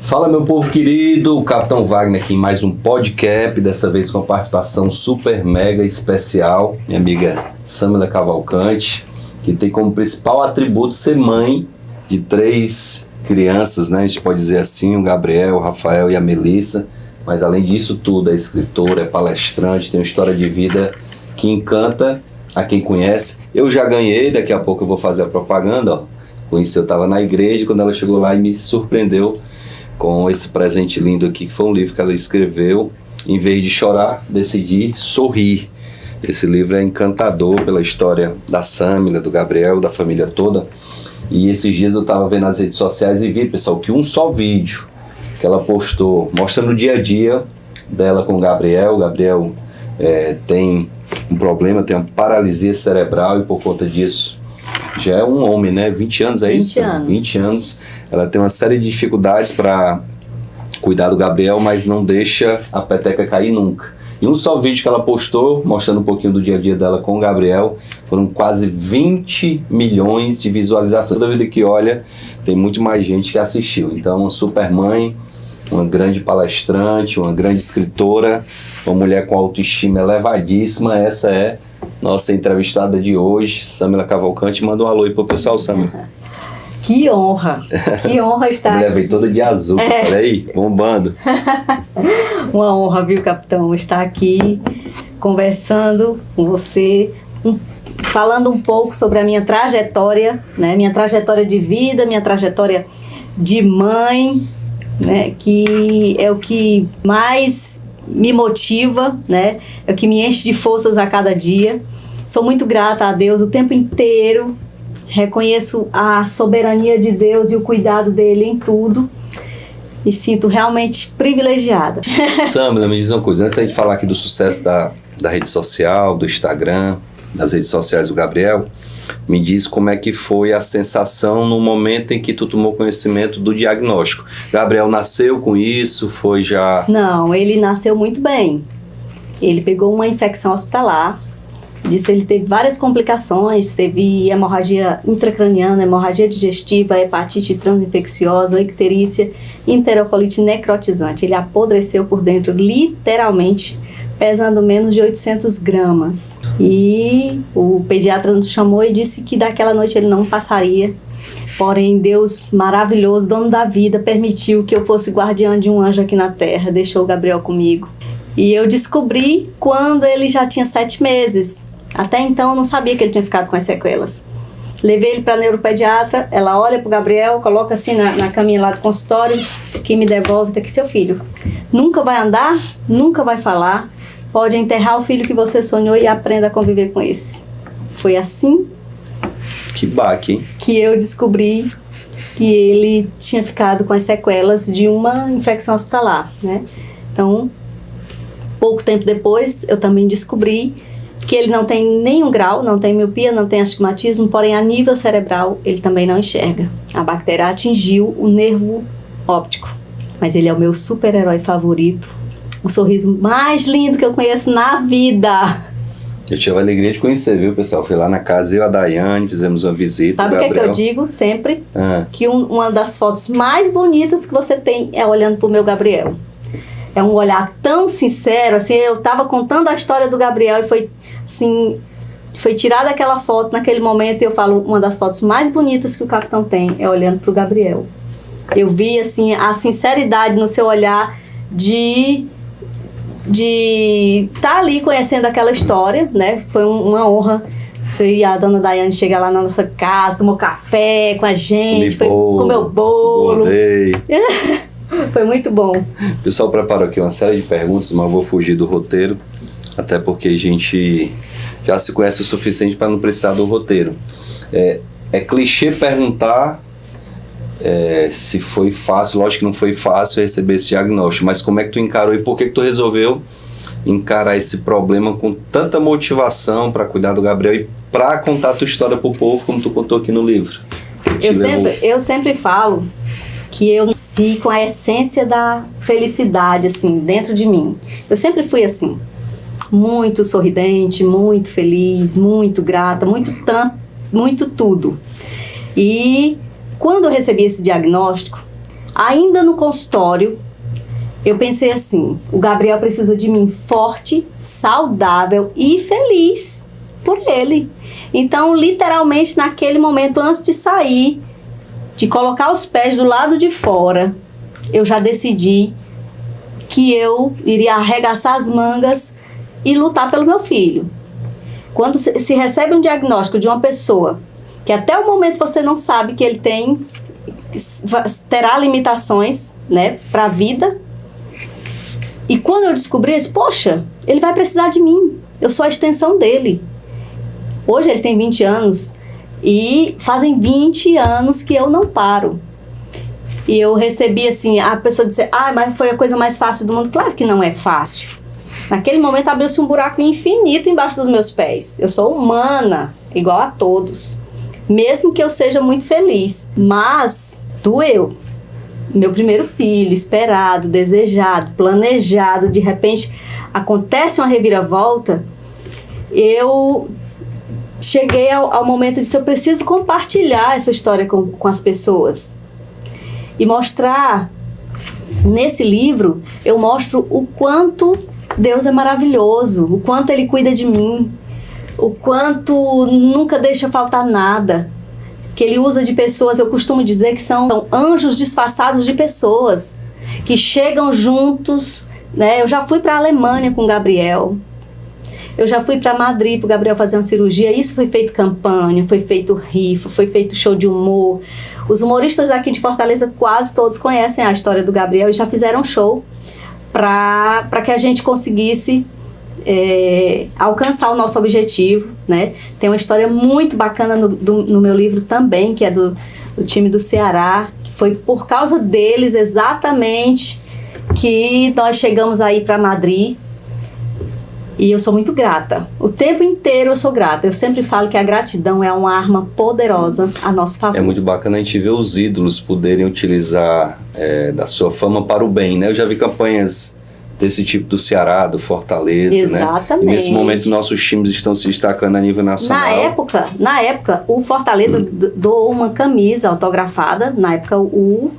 Fala, meu povo querido, o Capitão Wagner aqui em mais um podcast, dessa vez com a participação super mega especial, minha amiga Samila Cavalcante, que tem como principal atributo ser mãe de 3 crianças, né? A gente pode dizer assim, o Gabriel, o Rafael e a Melissa, mas além disso tudo é escritora, é palestrante, tem uma história de vida que encanta a quem conhece. Eu já ganhei, daqui a pouco eu vou fazer a propaganda, ó. Conheci, eu estava na igreja, quando ela chegou lá e me surpreendeu com esse presente lindo aqui, que foi um livro que ela escreveu. Em vez de chorar, decidi sorrir. Esse livro é encantador pela história da Samila, do Gabriel, da família toda. E esses dias eu estava vendo nas redes sociais e vi, pessoal, que um só vídeo que ela postou, mostrando o dia a dia dela com o Gabriel. O Gabriel tem um problema, tem uma paralisia cerebral e por conta disso já é um homem, né? 20 anos, é 20 isso? anos. 20 anos. Ela tem uma série de dificuldades para cuidar do Gabriel, mas não deixa a peteca cair nunca. E um só vídeo que ela postou, mostrando um pouquinho do dia a dia dela com o Gabriel, foram quase 20 milhões de visualizações. Toda vida que olha, tem muito mais gente que assistiu. Então, uma super mãe, uma grande palestrante, uma grande escritora, uma mulher com autoestima elevadíssima. Essa é nossa entrevistada de hoje, Samila Cavalcante. Manda um alô aí pro pessoal, Samila. Que honra estar aqui. A mulher veio toda de azul, olha aí, bombando. Uma honra, viu, capitão, estar aqui conversando com você, falando um pouco sobre a minha trajetória, né? Minha trajetória de vida, minha trajetória de mãe, né? Que é o que mais me motiva, né? É o que me enche de forças a cada dia. Sou muito grata a Deus o tempo inteiro. Reconheço a soberania de Deus e o cuidado dele em tudo. Me sinto realmente privilegiada. Samila, me diz uma coisa. Antes da gente falar aqui do sucesso da rede social, do Instagram, das redes sociais do Gabriel, me diz como é que foi a sensação no momento em que tu tomou conhecimento do diagnóstico. Gabriel nasceu com isso? Foi já... Não, ele nasceu muito bem. Ele pegou uma infecção hospitalar. Disso ele teve várias complicações, teve hemorragia intracraniana, hemorragia digestiva, hepatite transinfecciosa, icterícia, enterocolite necrotizante. Ele apodreceu por dentro, literalmente, pesando menos de 800 gramas. E o pediatra nos chamou e disse que daquela noite ele não passaria. Porém, Deus maravilhoso, dono da vida, permitiu que eu fosse guardiã de um anjo aqui na terra, deixou o Gabriel comigo. E eu descobri quando ele já tinha 7 meses. Até então eu não sabia que ele tinha ficado com as sequelas. Levei ele para a neuropediatra, ela olha para o Gabriel, coloca assim na caminha lá do consultório, que me devolve, tá aqui seu filho. Nunca vai andar, nunca vai falar, pode enterrar o filho que você sonhou e aprenda a conviver com esse. Foi assim Que baque, hein? que eu descobri que ele tinha ficado com as sequelas de uma infecção hospitalar, né? Então, pouco tempo depois, eu também descobri que ele não tem nenhum grau, não tem miopia, não tem astigmatismo, porém a nível cerebral ele também não enxerga. A bactéria atingiu o nervo óptico, mas ele é o meu super-herói favorito, o sorriso mais lindo que eu conheço na vida. Eu tive a alegria de conhecer, viu, pessoal? Fui lá na casa, eu e a Daiane, fizemos uma visita. Sabe o que é que eu digo sempre? Que uma das fotos mais bonitas que você tem é olhando pro meu Gabriel. É um olhar tão sincero, assim, eu tava contando a história do Gabriel e foi, assim, foi tirada aquela foto naquele momento e eu falo, uma das fotos mais bonitas que o capitão tem é olhando pro Gabriel. Eu vi, assim, a sinceridade no seu olhar de estar ali conhecendo aquela história, né? Foi uma honra. Você e a dona Daiane chegar lá na nossa casa, tomou café com a gente, comeu bolo. Bordei. Foi muito bom. O pessoal preparou aqui uma série de perguntas, mas eu vou fugir do roteiro, até porque a gente já se conhece o suficiente para não precisar do roteiro. É clichê perguntar se foi fácil. Lógico que não foi fácil receber esse diagnóstico, mas como é que tu encarou e por que tu resolveu encarar esse problema com tanta motivação para cuidar do Gabriel e para contar a tua história pro povo, como tu contou aqui no livro? Eu sempre falo que eu nasci com a essência da felicidade, assim, dentro de mim. Eu sempre fui assim, muito sorridente, muito feliz, muito grata, muito tudo. E quando eu recebi esse diagnóstico, Ainda no consultório, eu pensei assim, o Gabriel precisa de mim forte, saudável e feliz por ele. Então, literalmente, naquele momento, antes de sair, de colocar os pés do lado de fora, eu já decidi que eu iria arregaçar as mangas e lutar pelo meu filho. Quando se recebe um diagnóstico de uma pessoa que até o momento você não sabe que ele terá limitações, né, para a vida, e quando eu descobri isso, poxa, ele vai precisar de mim, eu sou a extensão dele. Hoje ele tem 20 anos e fazem 20 anos que eu não paro. E eu recebi assim, a pessoa dizer, mas foi a coisa mais fácil do mundo. Claro que não é fácil. Naquele momento abriu-se um buraco infinito embaixo dos meus pés. Eu sou humana, igual a todos. Mesmo que eu seja muito feliz. Mas doeu. Meu primeiro filho, esperado, desejado, planejado, de repente acontece uma reviravolta, eu cheguei ao momento de se eu preciso compartilhar essa história com as pessoas. E mostrar, nesse livro, eu mostro o quanto Deus é maravilhoso, o quanto Ele cuida de mim, o quanto nunca deixa faltar nada, que Ele usa de pessoas, eu costumo dizer que são anjos disfarçados de pessoas, que chegam juntos, né? Eu já fui para a Alemanha com o Gabriel, eu já fui para Madrid para o Gabriel fazer uma cirurgia, isso foi feito campanha, foi feito rifa, foi feito show de humor. Os humoristas daqui de Fortaleza quase todos conhecem a história do Gabriel e já fizeram show para que a gente conseguisse alcançar o nosso objetivo, né? Tem uma história muito bacana no meu livro também, que é do time do Ceará, que foi por causa deles exatamente que nós chegamos aí para Madrid. E eu sou muito grata. O tempo inteiro eu sou grata. Eu sempre falo que a gratidão é uma arma poderosa a nosso favor. É muito bacana a gente ver os ídolos poderem utilizar da sua fama para o bem, né? Eu já vi campanhas desse tipo do Ceará, do Fortaleza, exatamente, né? E nesse momento nossos times estão se destacando a nível nacional. Na época o Fortaleza doou uma camisa autografada. Na época o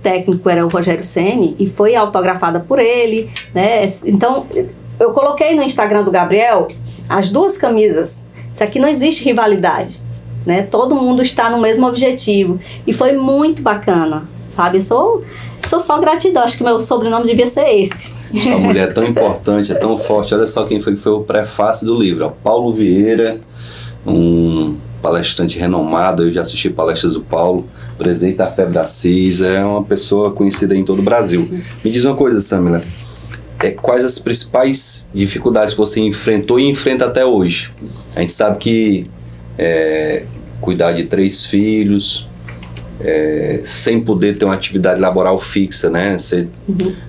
técnico era o Rogério Ceni e foi autografada por ele, né? Então eu coloquei no Instagram do Gabriel as duas camisas. Isso aqui não existe rivalidade, né? Todo mundo está no mesmo objetivo. E foi muito bacana, sabe? Eu sou só gratidão. Acho que meu sobrenome devia ser esse. Essa mulher é tão importante, é tão forte. Olha só quem foi que foi o prefácio do livro. Ó, Paulo Vieira, um palestrante renomado. Eu já assisti palestras do Paulo, presidente da FEBRACIS. É uma pessoa conhecida em todo o Brasil. Me diz uma coisa, Samila. Quais as principais dificuldades que você enfrentou e enfrenta até hoje? A gente sabe que cuidar de 3 filhos, sem poder ter uma atividade laboral fixa, né? Você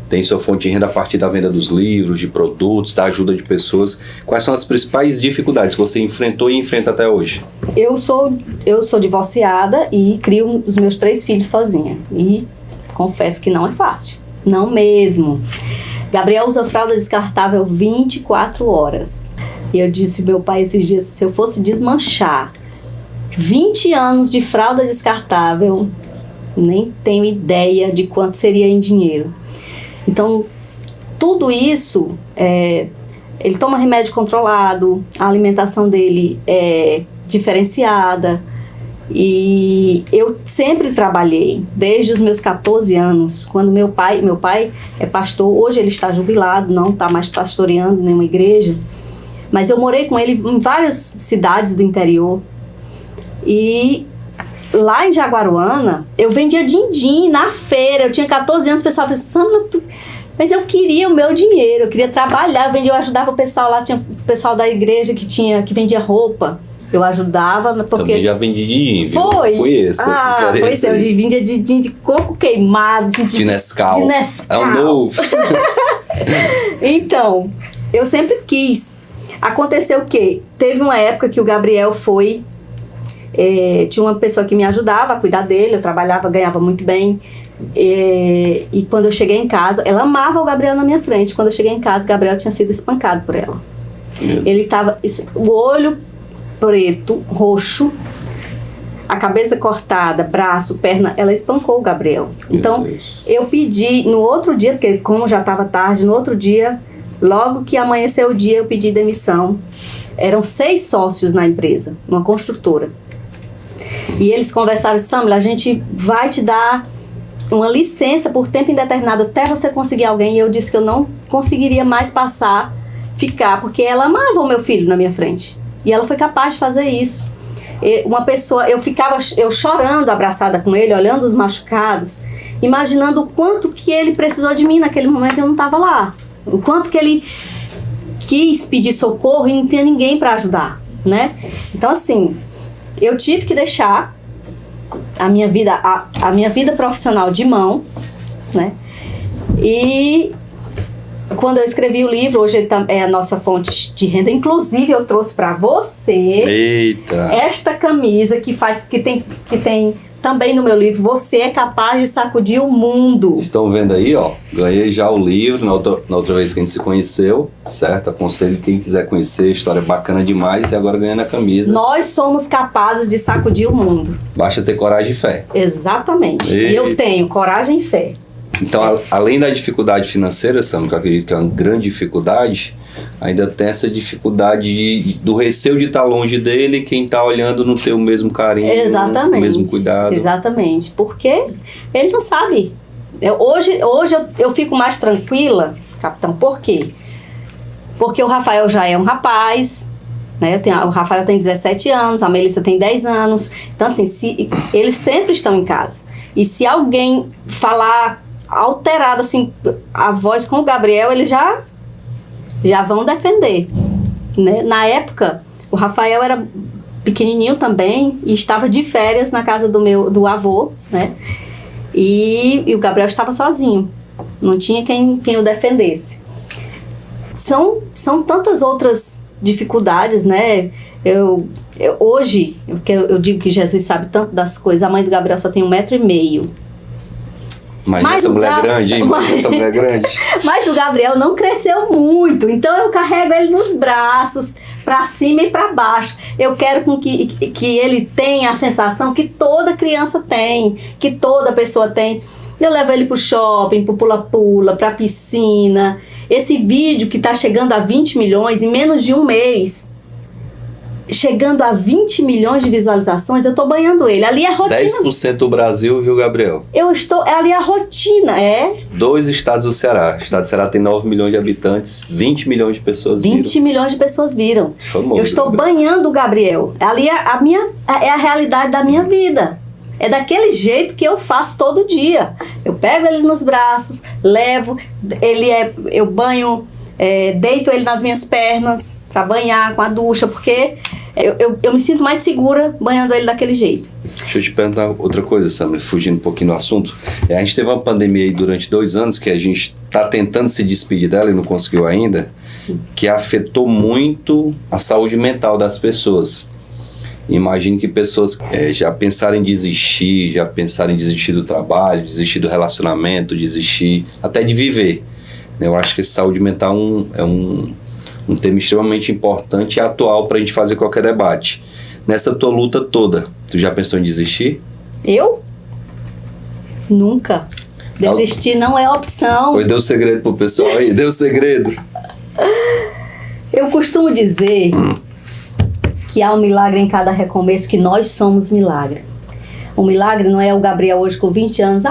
tem sua fonte de renda a partir da venda dos livros, de produtos, da ajuda de pessoas. Quais são as principais dificuldades que você enfrentou e enfrenta até hoje? Eu sou divorciada e crio os meus 3 filhos sozinha. E confesso que não é fácil. Não mesmo. Gabriel usa fralda descartável 24 horas. E eu disse, meu pai, esses dias, se eu fosse desmanchar 20 anos de fralda descartável, nem tenho ideia de quanto seria em dinheiro. Então, tudo isso, ele toma remédio controlado, a alimentação dele é diferenciada. E eu sempre trabalhei, desde os meus 14 anos, quando meu pai é pastor, hoje ele está jubilado, não está mais pastoreando nenhuma igreja, mas eu morei com ele em várias cidades do interior. E lá em Jaguaruana, eu vendia din-din na feira, eu tinha 14 anos, o pessoal falava assim, mas eu queria o meu dinheiro, eu queria trabalhar, eu ajudava o pessoal lá, tinha o pessoal da igreja que vendia roupa. Eu ajudava porque... Também já vendi din-din, viu? Foi? Conheço essa pois é, eu vendia din-din de coco queimado. De Nescau. É o novo. Então, eu sempre quis. Aconteceu o quê? Teve uma época que o Gabriel foi... tinha uma pessoa que me ajudava a cuidar dele, eu trabalhava, ganhava muito bem. E quando eu cheguei em casa, ela amava o Gabriel na minha frente. Quando eu cheguei em casa, o Gabriel tinha sido espancado por ela. Ele tava... O olho... preto, roxo, a cabeça cortada, braço, perna, ela espancou o Gabriel. Meu Então, Deus. eu pedi no outro dia, porque como já estava tarde, no outro dia, logo que amanheceu o dia, eu pedi demissão. Eram 6 sócios na empresa, numa construtora. E eles conversaram, Samila, a gente vai te dar uma licença por tempo indeterminado até você conseguir alguém. E eu disse que eu não conseguiria mais ficar, porque ela amava o meu filho na minha frente. E ela foi capaz de fazer isso. Uma pessoa, eu chorando, abraçada com ele, olhando os machucados, imaginando o quanto que ele precisou de mim naquele momento que eu não estava lá. O quanto que ele quis pedir socorro e não tinha ninguém para ajudar, né? Então, assim, eu tive que deixar a minha vida profissional de mão, né? E quando eu escrevi o livro, hoje ele é a nossa fonte de renda. Inclusive, eu trouxe para você Eita. esta camisa que tem também no meu livro. Você é capaz de sacudir o mundo. Estão vendo aí, ó? Ganhei já o livro na outra vez que a gente se conheceu, certo? Aconselho quem quiser conhecer, história bacana demais, e agora ganhando a camisa. Nós somos capazes de sacudir o mundo. Basta ter coragem e fé. Exatamente. Eita. E eu tenho coragem e fé. Então, além da dificuldade financeira, Sam, que eu acredito que é uma grande dificuldade, ainda tem essa dificuldade do receio de estar longe dele, quem está olhando não ter o mesmo carinho, Exatamente. o mesmo cuidado. Exatamente, porque ele não sabe. Hoje eu fico mais tranquila, capitão, por quê? Porque o Rafael já é um rapaz, né? O Rafael tem 17 anos, a Melissa tem 10 anos. Então, assim, eles sempre estão em casa. E se alguém falar alterado, assim, a voz com o Gabriel, eles já vão defender, né? Na época, o Rafael era pequenininho também e estava de férias na casa do avô, né? E o Gabriel estava sozinho, não tinha quem o defendesse. São tantas outras dificuldades, né? Hoje, porque eu digo que Jesus sabe tanto das coisas, a mãe do Gabriel só tem 1,5 m. Mas essa mulher é grande, hein? Essa mulher é grande. Mas o Gabriel não cresceu muito, então eu carrego ele nos braços, para cima e para baixo. Eu quero que ele tenha a sensação que toda criança tem, que toda pessoa tem. Eu levo ele pro shopping, pro pula-pula, pra piscina. Esse vídeo que tá chegando a 20 milhões em menos de um mês, chegando a 20 milhões de visualizações, eu tô banhando ele. Ali é a rotina. 10% do Brasil, viu, Gabriel? Ali é a rotina, 2 estados do Ceará. O estado do Ceará tem 9 milhões de habitantes, 20 milhões de pessoas viram. 20 milhões de pessoas viram. Famoso, eu estou Gabriel. banhando o Gabriel. Ali é a realidade da minha vida. É daquele jeito que eu faço todo dia. Eu pego ele nos braços, levo, eu banho, deito ele nas minhas pernas para banhar com a ducha, porque eu me sinto mais segura banhando ele daquele jeito. Deixa eu te perguntar outra coisa, Sam, fugindo um pouquinho do assunto. A gente teve uma pandemia aí durante 2 anos, que a gente está tentando se despedir dela e não conseguiu ainda, que afetou muito a saúde mental das pessoas. Imagino que pessoas já pensaram em desistir, do trabalho, desistir do relacionamento, desistir até de viver. Eu acho que saúde mental é um tema extremamente importante e atual para a gente fazer qualquer debate. Nessa tua luta toda, tu já pensou em desistir? Eu? Nunca. Desistir não é opção. Pois deu segredo pro pessoal aí, deu segredo. Eu costumo dizer que há um milagre em cada recomeço, que nós somos milagre. O milagre não é o Gabriel hoje com 20 anos.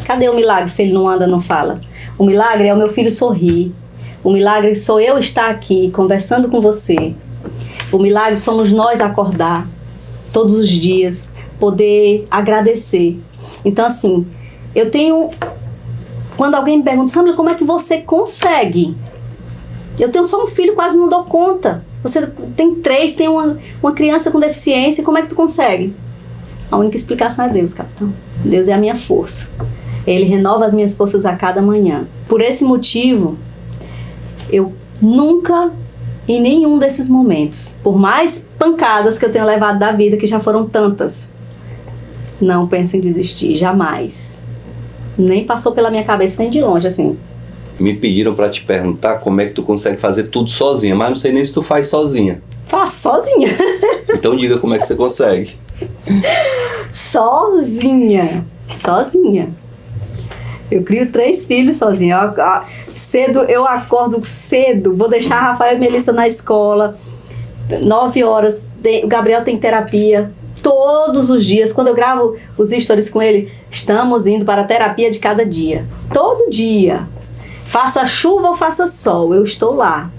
Cadê o milagre se ele não anda, não fala? O milagre é o meu filho sorrir. O milagre sou eu estar aqui conversando com você. O milagre somos nós acordar todos os dias, poder agradecer. Então, assim, eu tenho... Quando alguém me pergunta, Samila, como é que você consegue? Eu tenho só um filho, quase não dou conta. Você tem 3, tem uma criança com deficiência, como é que tu consegue? A única explicação é Deus, capitão. Deus é a minha força. Ele renova as minhas forças a cada manhã. Por esse motivo, eu nunca, em nenhum desses momentos, por mais pancadas que eu tenha levado da vida, que já foram tantas, não penso em desistir, jamais. Nem passou pela minha cabeça, nem de longe, assim. Me pediram para te perguntar como é que tu consegue fazer tudo sozinha, mas não sei nem se tu faz sozinha. Faço sozinha. Então diga como é que você consegue. Sozinha. Eu crio 3 filhos sozinha. Cedo, eu acordo cedo, vou deixar a Rafael e Melissa na escola, 9 horas, o Gabriel tem terapia todos os dias. Quando eu gravo os stories com ele, estamos indo para a terapia de cada dia. Todo dia. Faça chuva ou faça sol, eu estou lá.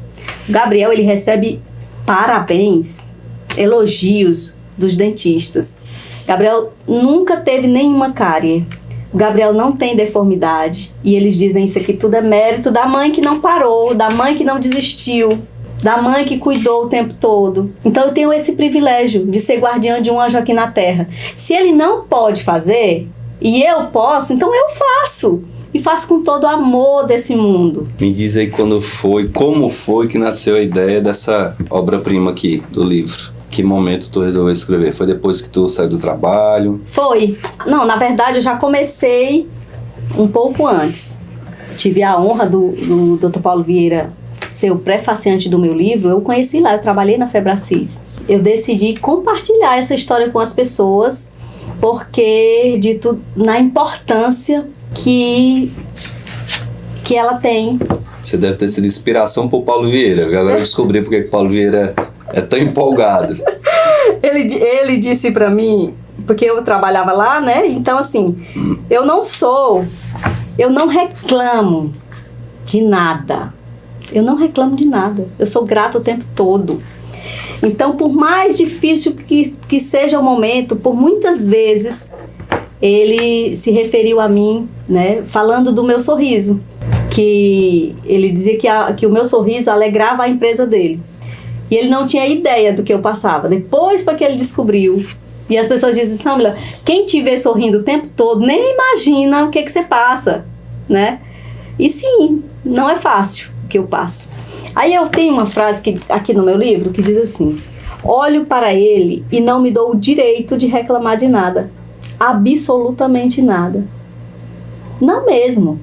O Gabriel, ele recebe parabéns, elogios dos dentistas. Gabriel nunca teve nenhuma cárie. O Gabriel não tem deformidade. E eles dizem isso aqui tudo é mérito da mãe que não parou, da mãe que não desistiu, da mãe que cuidou o tempo todo. Então eu tenho esse privilégio de ser guardiã de um anjo aqui na terra. Se ele não pode fazer, e eu posso, então eu faço. E faço com todo o amor desse mundo. Me diz aí como foi que nasceu a ideia dessa obra-prima aqui, do livro. Que momento tu resolveu escrever? Foi depois que tu saiu do trabalho? Foi. Não, na verdade eu já comecei um pouco antes. Tive a honra do Dr. Paulo Vieira ser o pré-faciante do meu livro. Eu conheci lá, eu trabalhei na Febracis. Eu decidi compartilhar essa história com as pessoas, porque dito na importância que ela tem. Você deve ter sido inspiração pro Paulo Vieira. Agora eu descobri porque o Paulo Vieira é tão empolgado. Ele disse pra mim, porque eu trabalhava lá, né? Então, assim, eu não reclamo de nada. Eu sou grata o tempo todo. Então, por mais difícil que seja o momento, por muitas vezes, ele se referiu a mim, né? Falando do meu sorriso. Que ele dizia que o meu sorriso alegrava a empresa dele. E ele não tinha ideia do que eu passava. Depois foi que ele descobriu. E as pessoas dizem, Samila, quem te vê sorrindo o tempo todo nem imagina o que você passa, né? E sim, não é fácil o que eu passo. Aí eu tenho uma frase aqui no meu livro que diz assim: olho para ele e não me dou o direito de reclamar de nada. Absolutamente nada. Não mesmo.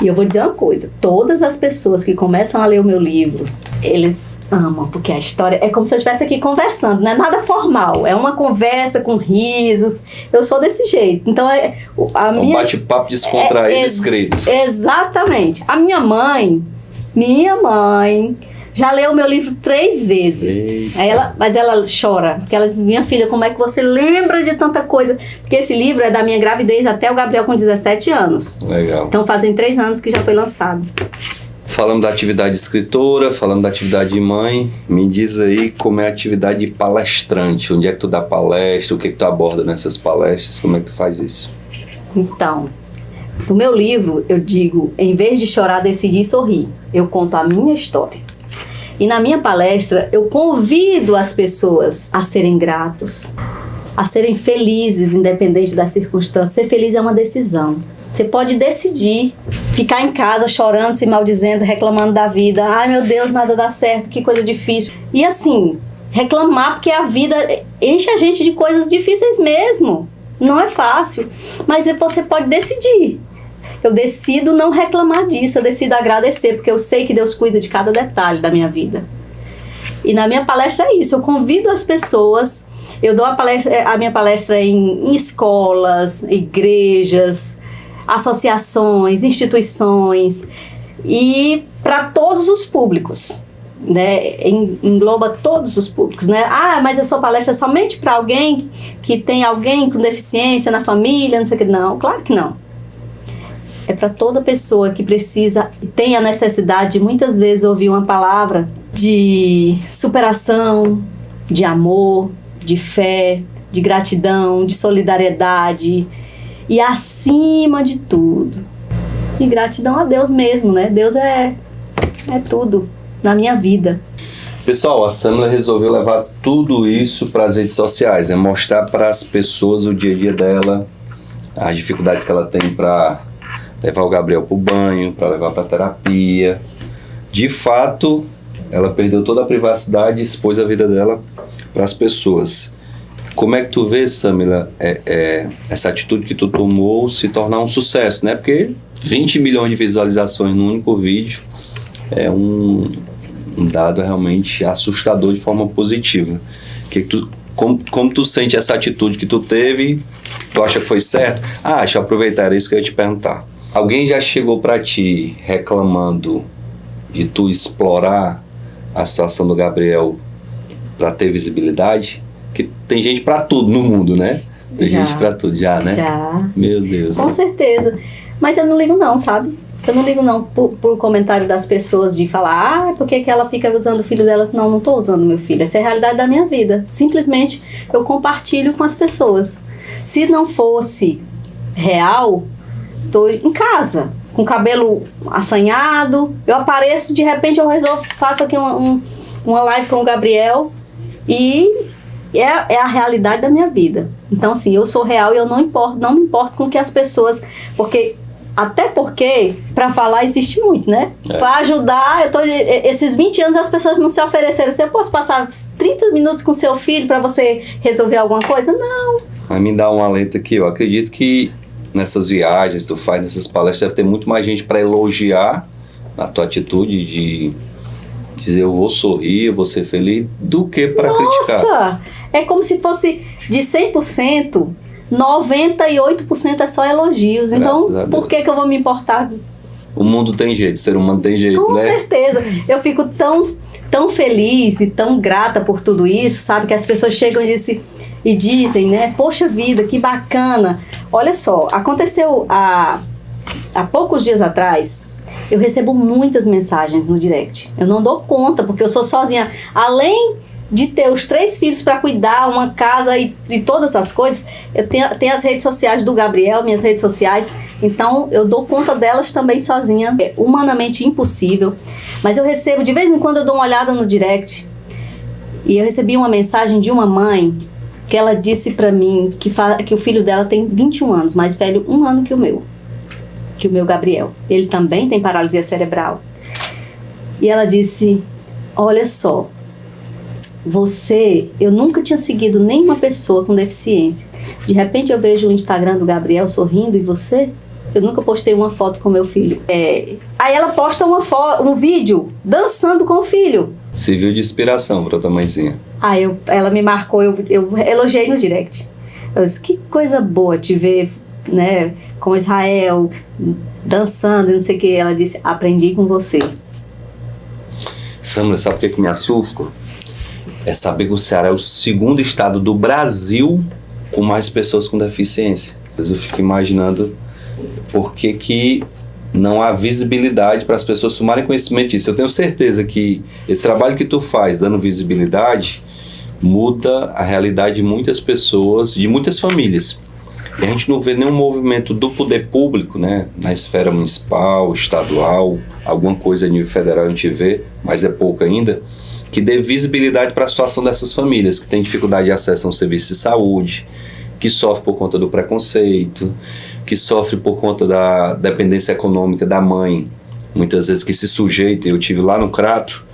E eu vou dizer uma coisa, todas as pessoas que começam a ler o meu livro, eles amam, porque a história é como se eu estivesse aqui conversando, não é nada formal, é uma conversa com risos, eu sou desse jeito. Então, um bate-papo descontraído escrito. Exatamente. A minha mãe já leu meu livro 3 vezes. Mas ela chora, porque ela diz, minha filha, como é que você lembra de tanta coisa? Porque esse livro é da minha gravidez até o Gabriel com 17 anos. Legal. Então fazem 3 anos que já foi lançado. Falando da atividade de escritora, falando da atividade de mãe, me diz aí como é a atividade de palestrante. Onde é que tu dá palestra, o que tu aborda nessas palestras, como é que tu faz isso? Então, no meu livro eu digo, em vez de chorar, decidi sorrir. Eu conto a minha história. E na minha palestra, eu convido as pessoas a serem gratos, a serem felizes, independente das circunstâncias. Ser feliz é uma decisão. Você pode decidir ficar em casa chorando, se maldizendo, reclamando da vida. Ai, meu Deus, nada dá certo, que coisa difícil. E assim, reclamar porque a vida enche a gente de coisas difíceis mesmo. Não é fácil. Mas você pode decidir. Eu decido não reclamar disso, eu decido agradecer, porque eu sei que Deus cuida de cada detalhe da minha vida. E na minha palestra é isso, eu convido as pessoas, eu dou a minha palestra em escolas, igrejas, associações, instituições, e para todos os públicos, né? Engloba todos os públicos, né? Ah, mas a sua palestra é somente para alguém que tem alguém com deficiência na família, não sei o que. Não, claro que não. É para toda pessoa que precisa, tem a necessidade de muitas vezes ouvir uma palavra de superação, de amor, de fé, de gratidão, de solidariedade e, acima de tudo, de gratidão a Deus mesmo, né? Deus é tudo na minha vida. Pessoal, a Samila resolveu levar tudo isso para as redes sociais, né? Mostrar para as pessoas o dia a dia dela, as dificuldades que ela tem para levar o Gabriel pro banho, para levar para terapia. De fato, ela perdeu toda a privacidade e expôs a vida dela para as pessoas. Como é que tu vê, Samila, essa atitude que tu tomou se tornar um sucesso, né? Porque 20 milhões de visualizações num único vídeo é um dado realmente assustador de forma positiva. O que tu Como tu sente essa atitude que tu teve? Tu acha que foi certo? Deixa eu aproveitar, era isso que eu ia te perguntar. Alguém já chegou pra ti reclamando de tu explorar a situação do Gabriel pra ter visibilidade? Que tem gente pra tudo no mundo, né? Tem gente pra tudo, já, né? Já. Meu Deus. Com certeza. Mas eu não ligo não, sabe? Eu não ligo não por comentário das pessoas de falar, por que ela fica usando o filho delas? Não tô usando meu filho. Essa é a realidade da minha vida. Simplesmente eu compartilho com as pessoas. Se não fosse real, tô em casa, com o cabelo assanhado, eu apareço, de repente eu resolvo, faço aqui uma live com o Gabriel e é a realidade da minha vida. Então assim, eu sou real e eu não me importo com que as pessoas, até porque, para falar existe muito, né? Para ajudar, esses 20 anos as pessoas não se ofereceram. Você posso passar 30 minutos com seu filho para você resolver alguma coisa? Não. Vai me dar um alento aqui. Eu acredito que nessas viagens que tu faz, nessas palestras, deve ter muito mais gente para elogiar a tua atitude de dizer eu vou sorrir, eu vou ser feliz, do que para criticar. Nossa! É como se fosse de 100%, 98% é só elogios. Graças então, por que eu vou me importar? O mundo tem jeito, o ser humano tem jeito, Com né? Com certeza. Eu fico tão feliz e tão grata por tudo isso, sabe? Que as pessoas chegam e dizem, né? Poxa vida, que bacana. Olha só, aconteceu há poucos dias atrás, eu recebo muitas mensagens no direct. Eu não dou conta, porque eu sou sozinha. Além de ter os 3 filhos para cuidar, uma casa e todas as coisas, eu tenho as redes sociais do Gabriel, minhas redes sociais, então eu dou conta delas também sozinha. É humanamente impossível, mas eu recebo, de vez em quando eu dou uma olhada no direct, e eu recebi uma mensagem de uma mãe, que ela disse para mim que o filho dela tem 21 anos, mais velho 1 ano que o meu Gabriel. Ele também tem paralisia cerebral. E ela disse, olha só, eu nunca tinha seguido nenhuma pessoa com deficiência. De repente eu vejo o Instagram do Gabriel sorrindo, e você? Eu nunca postei uma foto com meu filho. Aí ela posta um vídeo dançando com o filho. Serviu de inspiração pra tua mãezinha. Ela me marcou, eu elogiei no direct. Eu disse, que coisa boa te ver, né, com Israel, dançando e não sei o que. Ela disse, aprendi com você. Samula, sabe o que me assusta? É saber que o Ceará é o 2º estado do Brasil com mais pessoas com deficiência. Mas eu fico imaginando por que não há visibilidade para as pessoas tomarem conhecimento disso. Eu tenho certeza que esse trabalho que tu faz, dando visibilidade, muda a realidade de muitas pessoas, de muitas famílias. E a gente não vê nenhum movimento do poder público, né, na esfera municipal, estadual, alguma coisa a nível federal a gente vê, mas é pouco ainda, que dê visibilidade para a situação dessas famílias que têm dificuldade de acesso a um serviço de saúde, que sofre por conta do preconceito, que sofre por conta da dependência econômica da mãe, muitas vezes que se sujeita. Eu tive lá no Crato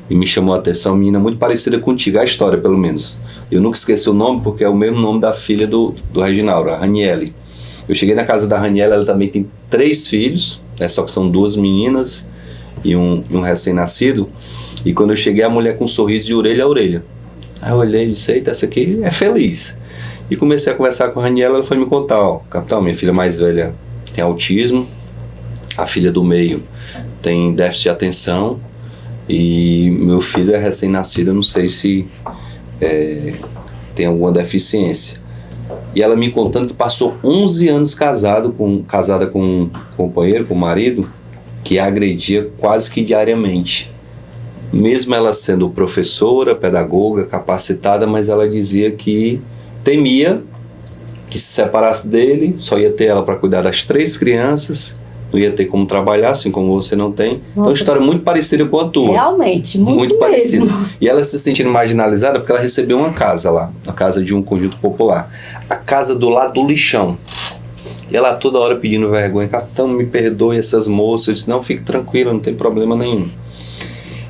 e me chamou a atenção, uma menina muito parecida contigo, a história pelo menos. Eu nunca esqueci o nome porque é o mesmo nome da filha do Reginaldo, a Raniele. Eu cheguei na casa da Raniele, ela também tem 3 filhos, né, só que são 2 meninas e um recém-nascido. E quando eu cheguei, a mulher com um sorriso de orelha a orelha. Aí eu olhei e disse, eita, essa aqui é feliz. E comecei a conversar com a Raniela, ela foi me contar, capitão, minha filha mais velha tem autismo, a filha do meio tem déficit de atenção e meu filho é recém-nascido, eu não sei se tem alguma deficiência. E ela me contando que passou 11 anos casada com um companheiro, com um marido, que a agredia quase que diariamente. Mesmo ela sendo professora, pedagoga, capacitada, mas ela dizia que temia que se separasse dele, só ia ter ela para cuidar das 3 crianças, não ia ter como trabalhar, assim como você não tem. Nossa. Então, uma história muito parecida com a tua. Realmente, muito parecida. E ela se sentindo marginalizada porque ela recebeu uma casa lá, a casa de um conjunto popular. A casa do lado do lixão. E ela toda hora pedindo vergonha, capitão, me perdoe essas moças. Eu disse, não, fique tranquilo, não tem problema nenhum.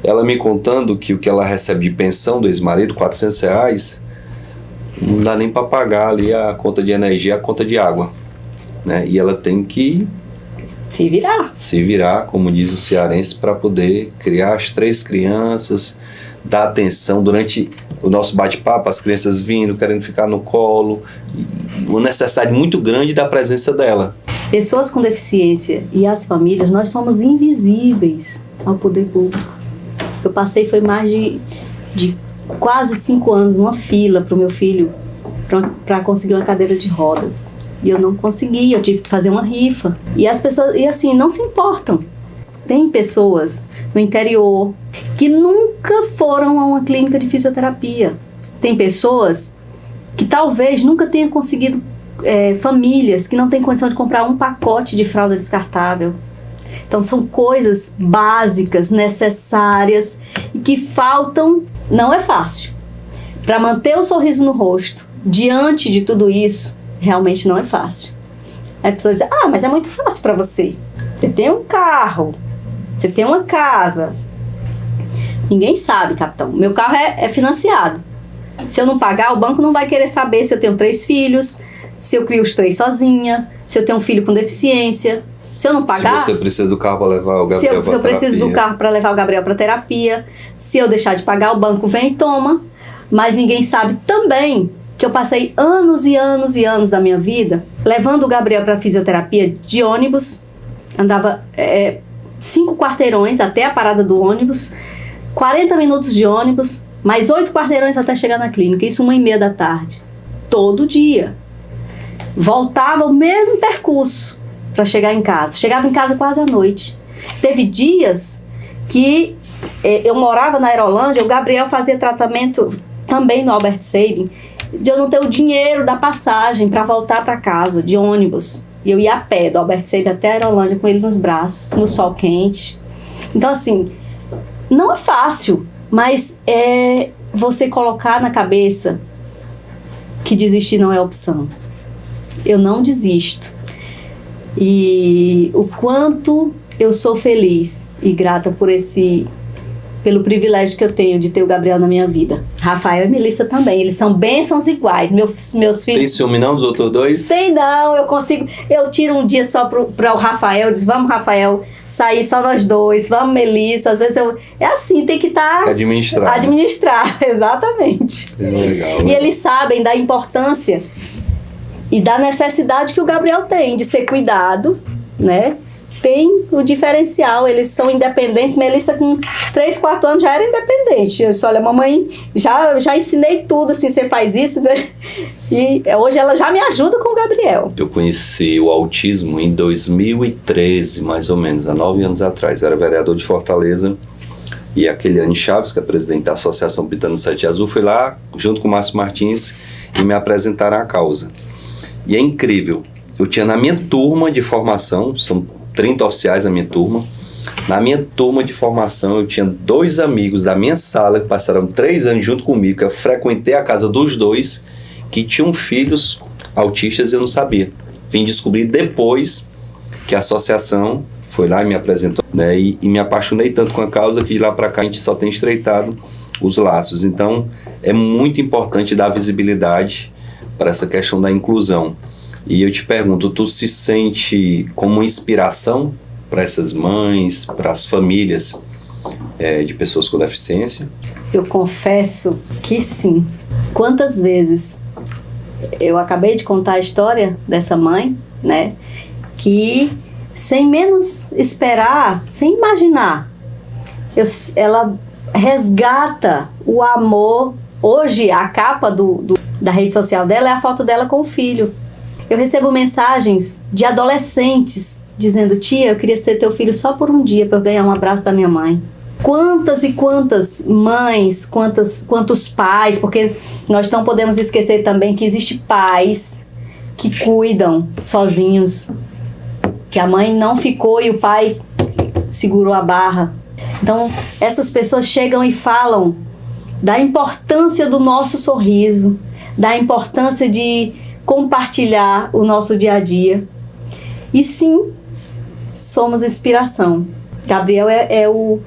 Ela me contando que o que ela recebe de pensão do ex-marido, R$400, não dá nem para pagar ali a conta de energia, a conta de água, né? E ela tem que se virar, como diz o cearense, para poder criar as 3 crianças, da atenção durante o nosso bate-papo, as crianças vindo, querendo ficar no colo, uma necessidade muito grande da presença dela. Pessoas com deficiência e as famílias, nós somos invisíveis ao poder público. Eu passei, foi mais de quase 5 anos numa fila para o meu filho, para conseguir uma cadeira de rodas. E eu não consegui, eu tive que fazer uma rifa. E as pessoas, e assim, não se importam. Tem pessoas no interior que nunca foram a uma clínica de fisioterapia. Tem pessoas que talvez nunca tenham conseguido, famílias que não têm condição de comprar um pacote de fralda descartável. Então são coisas básicas, necessárias e que faltam. Não é fácil. Para manter o sorriso no rosto diante de tudo isso, realmente não é fácil. Aí a pessoa diz, mas é muito fácil para você. Você tem um carro, você tem uma casa. Ninguém sabe, capitão. Meu carro é financiado. Se eu não pagar, o banco não vai querer saber se eu tenho 3 filhos, se eu crio os 3 sozinha, se eu tenho um filho com deficiência. Se eu não pagar... Se você precisa do carro para levar o Gabriel para terapia. Se eu preciso do carro para levar o Gabriel para terapia. Se eu deixar de pagar, o banco vem e toma. Mas ninguém sabe também que eu passei anos e anos e anos da minha vida levando o Gabriel para fisioterapia de ônibus. Andava 5 quarteirões até a parada do ônibus, 40 minutos de ônibus, mais 8 quarteirões até chegar na clínica. Isso 1h30 da tarde. Todo dia. Voltava o mesmo percurso para chegar em casa. Chegava em casa quase à noite. Teve dias que eu morava na Aerolândia, o Gabriel fazia tratamento também no Albert Sabin, de eu não ter o dinheiro da passagem para voltar para casa de ônibus. E eu ia a pé do Albert Sabin até a Aerolândia com ele nos braços, no sol quente. Então, assim, não é fácil, mas é você colocar na cabeça que desistir não é opção. Eu não desisto. E o quanto eu sou feliz e grata pelo privilégio que eu tenho de ter o Gabriel na minha vida. Rafael e Melissa também, eles são bênçãos iguais. Meus filhos... Tem ciúme não dos outros 2? Tem não, eu tiro um dia só para o Rafael, diz, vamos Rafael, sair só nós 2, vamos Melissa, às vezes é assim, tem que estar... Administrar, exatamente. Legal. E eles sabem da importância e da necessidade que o Gabriel tem de ser cuidado, né? Tem o diferencial, eles são independentes. Melissa com 3, 4 anos já era independente. Eu disse, olha, mamãe, já ensinei tudo, assim, você faz isso, né? E hoje ela já me ajuda com o Gabriel. Eu conheci o autismo em 2013, mais ou menos, há 9 anos atrás. Eu era vereador de Fortaleza e a Keliane Chaves, que é presidente da Associação Pitano Sete Azul, foi lá, junto com o Márcio Martins, e me apresentaram a causa. E é incrível, eu tinha na minha turma de formação, são 30 oficiais na minha turma. Na minha turma de formação, eu tinha 2 amigos da minha sala que passaram 3 anos junto comigo, que eu frequentei a casa dos 2, que tinham filhos autistas e eu não sabia. Vim descobrir depois que a associação foi lá e me apresentou, né, e me apaixonei tanto com a causa que de lá para cá a gente só tem estreitado os laços. Então, é muito importante dar visibilidade para essa questão da inclusão. E eu te pergunto, tu se sente como inspiração para essas mães, para as famílias de pessoas com deficiência? Eu confesso que sim. Quantas vezes eu acabei de contar a história dessa mãe, né? Que sem menos esperar, sem imaginar, ela resgata o amor. Hoje a capa da rede social dela é a foto dela com o filho. Eu recebo mensagens de adolescentes dizendo, tia, eu queria ser teu filho só por um dia para eu ganhar um abraço da minha mãe. Quantas e quantas mães, quantos pais, porque nós não podemos esquecer também que existe pais que cuidam sozinhos, que a mãe não ficou e o pai segurou a barra. Então, essas pessoas chegam e falam da importância do nosso sorriso, da importância de compartilhar o nosso dia a dia. E sim, somos inspiração. Gabriel é o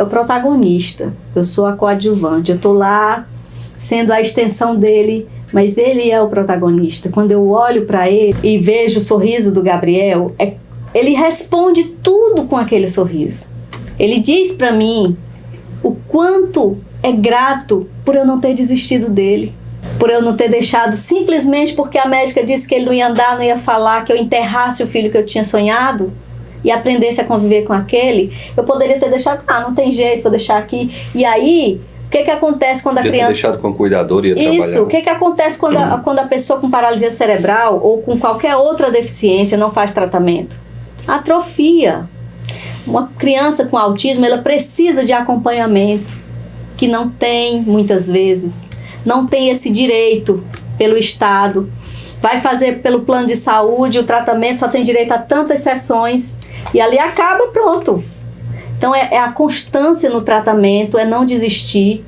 protagonista, eu sou a coadjuvante, eu estou lá sendo a extensão dele, mas ele é o protagonista. Quando eu olho para ele e vejo o sorriso do Gabriel, ele responde tudo com aquele sorriso. Ele diz para mim o quanto é grato por eu não ter desistido dele, por eu não ter deixado simplesmente porque a médica disse que ele não ia andar, não ia falar, que eu enterrasse o filho que eu tinha sonhado e aprendesse a conviver com aquele. Eu poderia ter deixado, não tem jeito, vou deixar aqui. E aí, o que acontece quando a criança... Ter deixado com a cuidadora e ia trabalhar. Isso, o que acontece quando a pessoa com paralisia cerebral ou com qualquer outra deficiência não faz tratamento? Atrofia. Uma criança com autismo, ela precisa de acompanhamento, que não tem, muitas vezes, não tem esse direito pelo Estado. Vai fazer pelo plano de saúde, o tratamento só tem direito a tantas sessões, e ali acaba, pronto. Então é a constância no tratamento, é não desistir.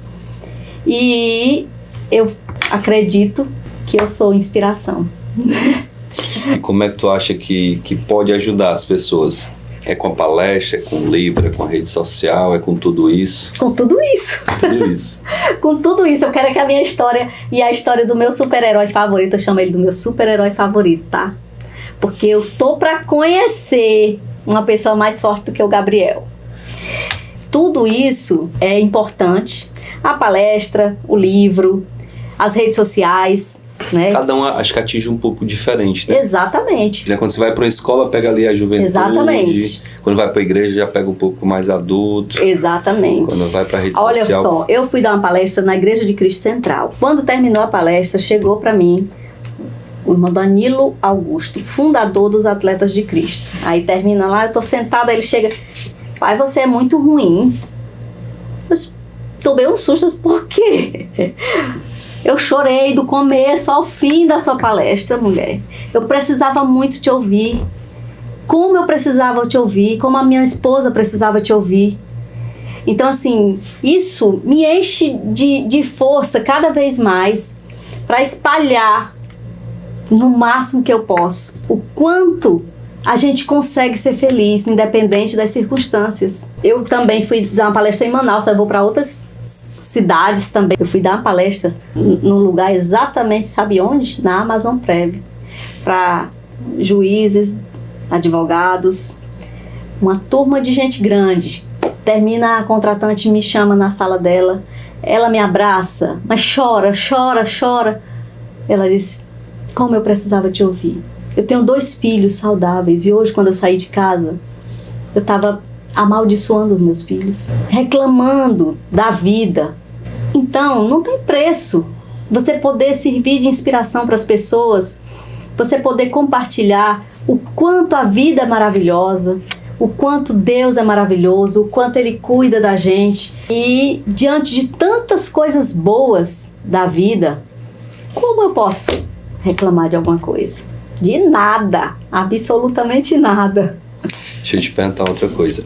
E eu acredito que eu sou inspiração. E como é que tu acha que pode ajudar as pessoas? É com a palestra, é com o livro, é com a rede social, é com tudo isso? Com tudo isso. Tudo isso. Com tudo isso, eu quero que a minha história e a história do meu super-herói favorito, eu chamo ele do meu super-herói favorito, tá? Porque eu tô pra conhecer uma pessoa mais forte do que o Gabriel. Tudo isso é importante. A palestra, o livro, as redes sociais, né? Cada um acho que atinge um pouco diferente, né? Exatamente. Quando você vai para uma escola, pega ali a juventude. Exatamente. Quando vai para a igreja, já pega um pouco mais adulto. Exatamente. Quando vai para a rede Olha social... só, eu fui dar uma palestra na Igreja de Cristo Central. Quando terminou a palestra, chegou para mim o irmão Danilo Augusto, fundador dos Atletas de Cristo. Aí termina lá, eu tô sentada, ele chega... Pai, você é muito ruim. Eu tomei um susto, por quê? Eu chorei do começo ao fim da sua palestra, mulher. Eu precisava muito te ouvir. Como eu precisava te ouvir, como a minha esposa precisava te ouvir. Então, assim, isso me enche de força cada vez mais para espalhar no máximo que eu posso o quanto a gente consegue ser feliz, independente das circunstâncias. Eu também fui dar uma palestra em Manaus, eu vou para outras cidades também. Eu fui dar uma palestra num lugar exatamente, sabe onde? Na Amazon Preve. Para juízes, advogados, uma turma de gente grande. Termina, a contratante me chama na sala dela, ela me abraça, mas chora, chora, chora. Ela disse, como eu precisava te ouvir. Eu tenho 2 filhos saudáveis e hoje, quando eu saí de casa, eu estava amaldiçoando os meus filhos, reclamando da vida. Então, não tem preço você poder servir de inspiração para as pessoas, você poder compartilhar o quanto a vida é maravilhosa, o quanto Deus é maravilhoso, o quanto Ele cuida da gente. E diante de tantas coisas boas da vida, como eu posso reclamar de alguma coisa? De nada, absolutamente nada. Deixa eu te perguntar outra coisa.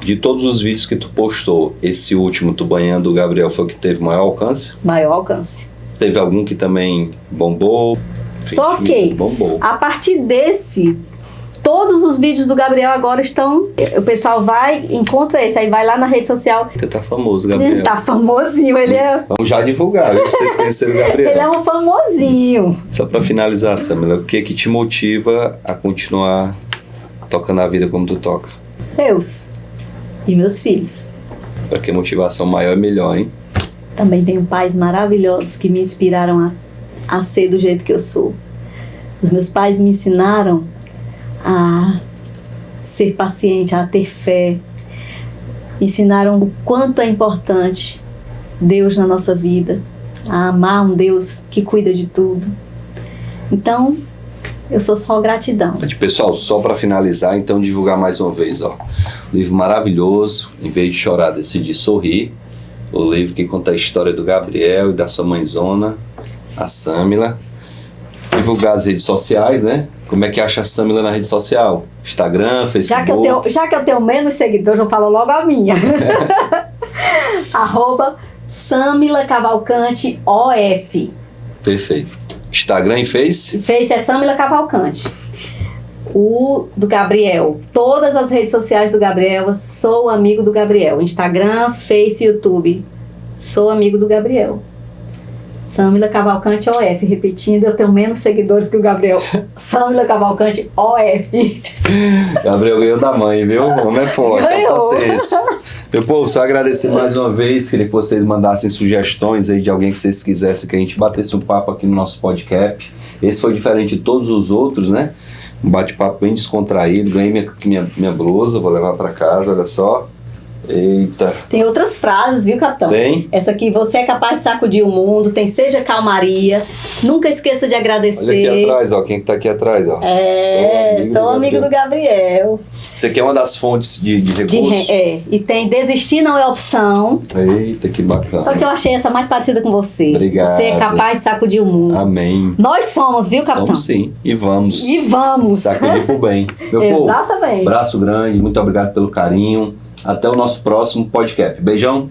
De todos os vídeos que tu postou, esse último, tu banhando o Gabriel, foi o que teve maior alcance? Maior alcance. Teve algum que também bombou? Só que, bombou. A partir desse, todos os vídeos do Gabriel agora estão... O pessoal vai, encontra esse, aí vai lá na rede social. Ele tá famoso, Gabriel. Ele tá famosinho, ele é... Vamos já divulgar, viu? Pra vocês conhecerem o Gabriel. Ele é um famosinho. Só pra finalizar, Samila, o que te motiva a continuar tocando a vida como tu toca? Deus e meus filhos. Pra que motivação maior é melhor, hein? Também tenho pais maravilhosos que me inspiraram a ser do jeito que eu sou. Os meus pais me ensinaram a ser paciente, a ter fé. Me ensinaram o quanto é importante Deus na nossa vida, a amar um Deus que cuida de tudo. Então, eu sou só gratidão. Pessoal, só para finalizar, então divulgar mais uma vez, ó. Livro maravilhoso, Em Vez de Chorar, Decidi Sorrir. O livro que conta a história do Gabriel e da sua mãezona, a Samila. Divulgar as redes sociais, né? Como é que acha a Samila na rede social? Instagram, Facebook? Já que eu tenho menos seguidores, eu falo logo a minha. @Samila Cavalcante OF. Perfeito. Instagram e Face? Face é Samila Cavalcante. O do Gabriel. Todas as redes sociais do Gabriel, sou amigo do Gabriel. Instagram, Face, YouTube. Sou amigo do Gabriel. Samila Cavalcante OF. Repetindo, eu tenho menos seguidores que o Gabriel. Samila Cavalcante OF. Gabriel ganhou da mãe, viu? O homem é forte. Ganhou. É Meu povo, só agradecer mais uma vez. Queria que vocês mandassem sugestões aí de alguém que vocês quisessem que a gente batesse um papo aqui no nosso podcast. Esse foi diferente de todos os outros, né? Um bate-papo bem descontraído. Ganhei minha blusa, vou levar pra casa, olha só. Eita. Tem outras frases, viu, capitão? Tem? Essa aqui, você é capaz de sacudir o mundo, tem seja calmaria, nunca esqueça de agradecer. Olha aqui atrás, ó, quem que tá aqui atrás, ó. Sou amigo do Gabriel. Isso aqui é uma das fontes de recursos. E tem desistir não é opção. Eita, que bacana. Só que eu achei essa mais parecida com você. Obrigado. Você é capaz de sacudir o mundo. Amém. Nós somos, viu, capitão? Somos sim, e vamos. E vamos. Sacudir pro bem. Meu povo, Exatamente. abraço grande, muito obrigado pelo carinho. Até o nosso próximo podcast. Beijão.